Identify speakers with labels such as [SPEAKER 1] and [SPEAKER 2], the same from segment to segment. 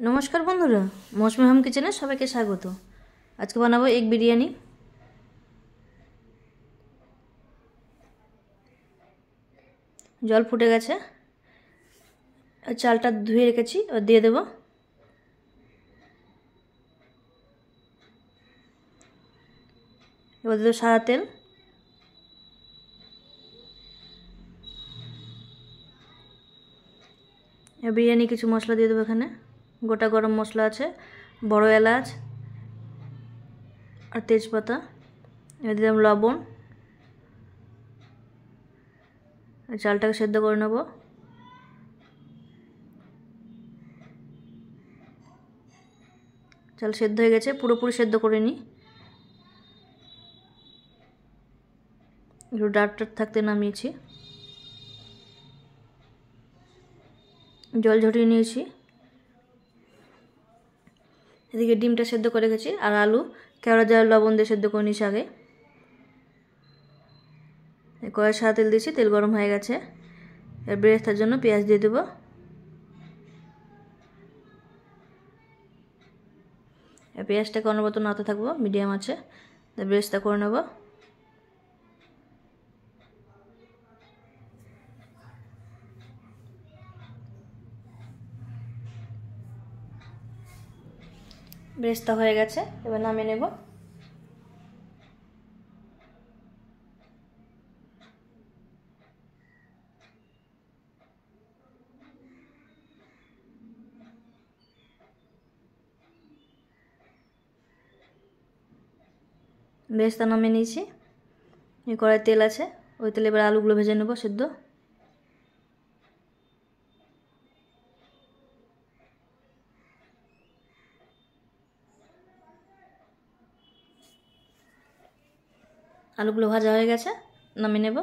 [SPEAKER 1] নমস্কার বন্ধুরা, মৌসুমি হোম কিচেনে সবাইকে স্বাগত। আজকে বানাবো এগ বিরিয়ানি। জল ফুটে গেছে, চালটা ধুয়ে রেখেছি, আর দিয়ে দেবো। এবার দেবো সাদা তেল, বিরিয়ানি কিছু মশলা দিয়ে দেবো। এখানে গোটা গরম মশলা আছে, বড় এলাচ আর তেজপাতা। এবার দিলাম লবণ। চালটাকে সেদ্ধ করে নেব। চাল সেদ্ধ হয়ে গেছে, পুরোপুরি সেদ্ধ করে নিই। একটু ডাট ডাট থাকতে নামিয়েছি। জল ঝরিয়ে নিয়েছি। এদিকে ডিমটা সেদ্ধ করে রেখেছি, আর আলু কেওড়া জল লবণ দিয়ে সেদ্ধ করে নিয়েছি আগে। কড়াই সাদা তেল দিয়েছি, তেল গরম হয়ে গেছে। এর বেরেস্তার জন্য পেঁয়াজ দিয়ে দেবো। পেঁয়াজটাকে অনবরত নাড়তে থাকবো মিডিয়াম আছে, বেরেস্তা করে নেব। বেরেস্তা হয়ে গেছে, এবার নামিয়ে নেব। বেরেস্তা নামিয়ে নিয়েছি। এই কড়াই তেল আছে, ওই তেলে এবার আলুগুলো ভেজে নেব সেদ্ধ। আলুগুলো ভাজা হয়ে গেছে, নামিয়ে নেব।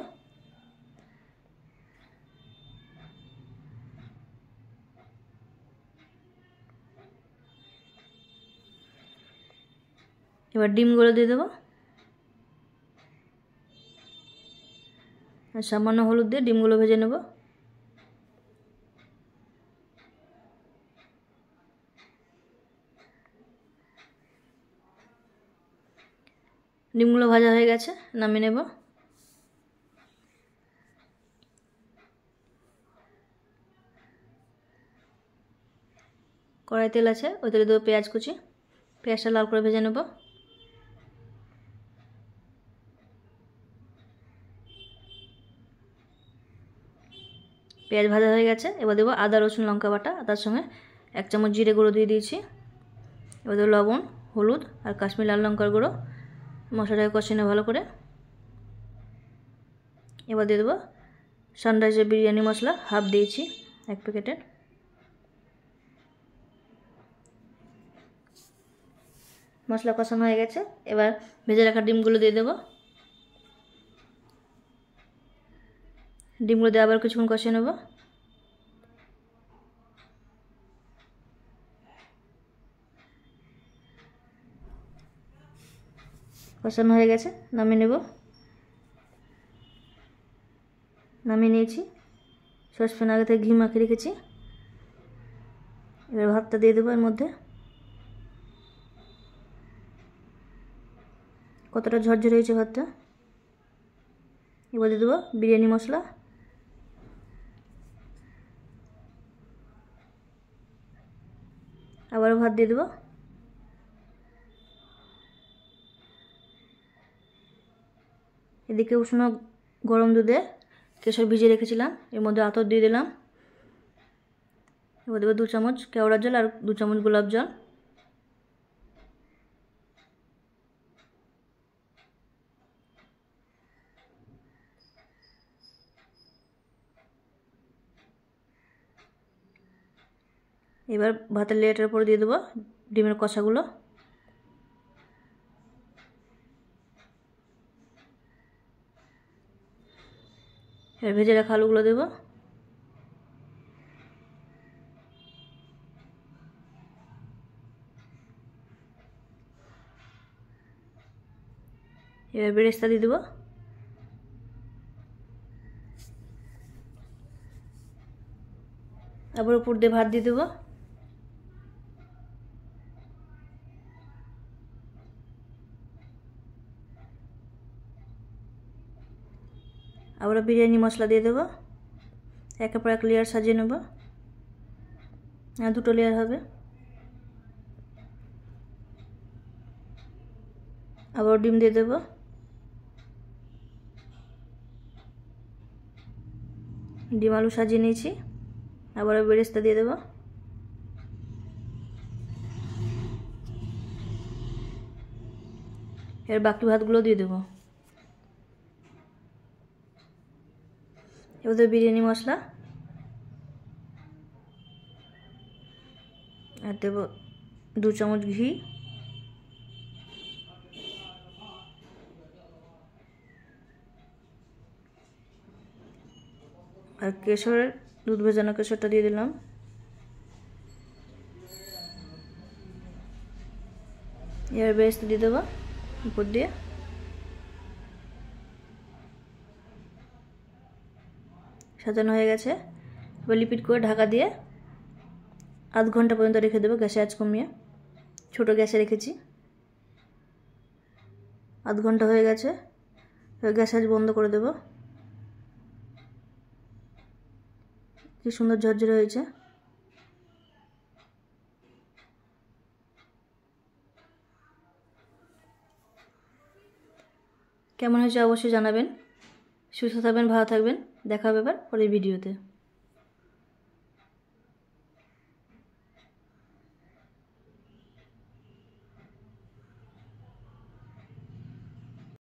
[SPEAKER 1] এবার ডিমগুলো দিয়ে দেবো, আর সামান্য হলুদ দিয়ে ডিমগুলো ভেজে নেব। ডিমগুলো ভাজা হয়ে গেছে, নামিয়ে নেব। কড়াই তেল আছে, ওই তেলে দেবো পেঁয়াজ কুচি। পেঁয়াজটা লাল করে ভেজে নেব। পেঁয়াজ ভাজা হয়ে গেছে, এবার দেবো আদা রসুন লঙ্কা বাটা, তার সঙ্গে 1 চামচ জিরে গুঁড়ো দিয়ে দিয়েছি। এবার দেবো লবণ, হলুদ আর কাশ্মীর লাল লঙ্কার গুঁড়ো। মশলাটাকে কষিয়ে নেব ভালো করে। এবার দিয়ে দেবো সানরাইজের বিরিয়ানি মশলা, হাফ দিয়েছি 1 প্যাকেটের। মশলা কষানো হয়ে গেছে, এবার ভেজে রাখা ডিমগুলো দিয়ে দেবো। ডিমগুলো দিয়ে আবার কিছুক্ষণ কষিয়ে নেব। কষানো হয়ে গেছে, নামিয়ে নেব। নামিয়ে নিয়েছি। সসপ্যান আগে থেকে ঘি মাখিয়ে রেখেছি। এবার ভাতটা দিয়ে দেবো এর মধ্যে। কতটা ঝরঝরে হয়েছে ভাতটা। এবার দিয়ে দেবো বিরিয়ানি মশলা। আবারও ভাত দিয়ে দেবো। এদিকে উষ্ণ গরম দুধে কেশর ভিজিয়ে রেখেছিলাম, এর মধ্যে আতর দিয়ে দিলাম। এবার দেবো 2 চামচ কেওড়ার জল আর 2 চামচ গোলাপ জল। এবার ভাতের লেয়ারটার উপরে দিয়ে দেবো ডিমের কষাগুলো। এবার ভেজে রাখা আলুগুলো দেবো। এবার বেরেস্তা দিয়ে দেবো। আবার উপর দিয়ে ভাত দিয়ে দেবো। আবার বিরিয়ানি মশলা দিয়ে দেবো, একের পর এক লেয়ার সাজিয়ে নেব, আর 2টো লেয়ার হবে। আবার ডিম দিয়ে দেবো, ডিম আলু সাজিয়ে নিয়েছি। আবার বেরেস্তা দিয়ে দেবো, এর বাকি ভাতগুলো দিয়ে দেবো। এবার দেবো বিরিয়ানি মশলা, আর দেবো 2 চামচ ঘি, আর কেশরের দুধ ভেজানো কেশরটা দিয়ে দিলাম। এবার বেরেস্তা দিয়ে দেবো উপর দিয়ে। সাজানো হয়ে গেছে। এবার লিপিড করে ঢাকা দিয়ে আধ ঘন্টা পর্যন্ত রেখে দেবো, গ্যাসে আঁচ কমিয়ে। ছোটো গ্যাসে রেখেছি। আধ ঘন্টা হয়ে গেছে, গ্যাস আঁচ বন্ধ করে দেবো। কি সুন্দর ঝরঝরে হয়েছে। কেমন হয়েছে অবশ্যই জানাবেন। সুস্থ থাকবেন, ভালো থাকবেন। দেখা হবে এবার পরের ভিডিওতে।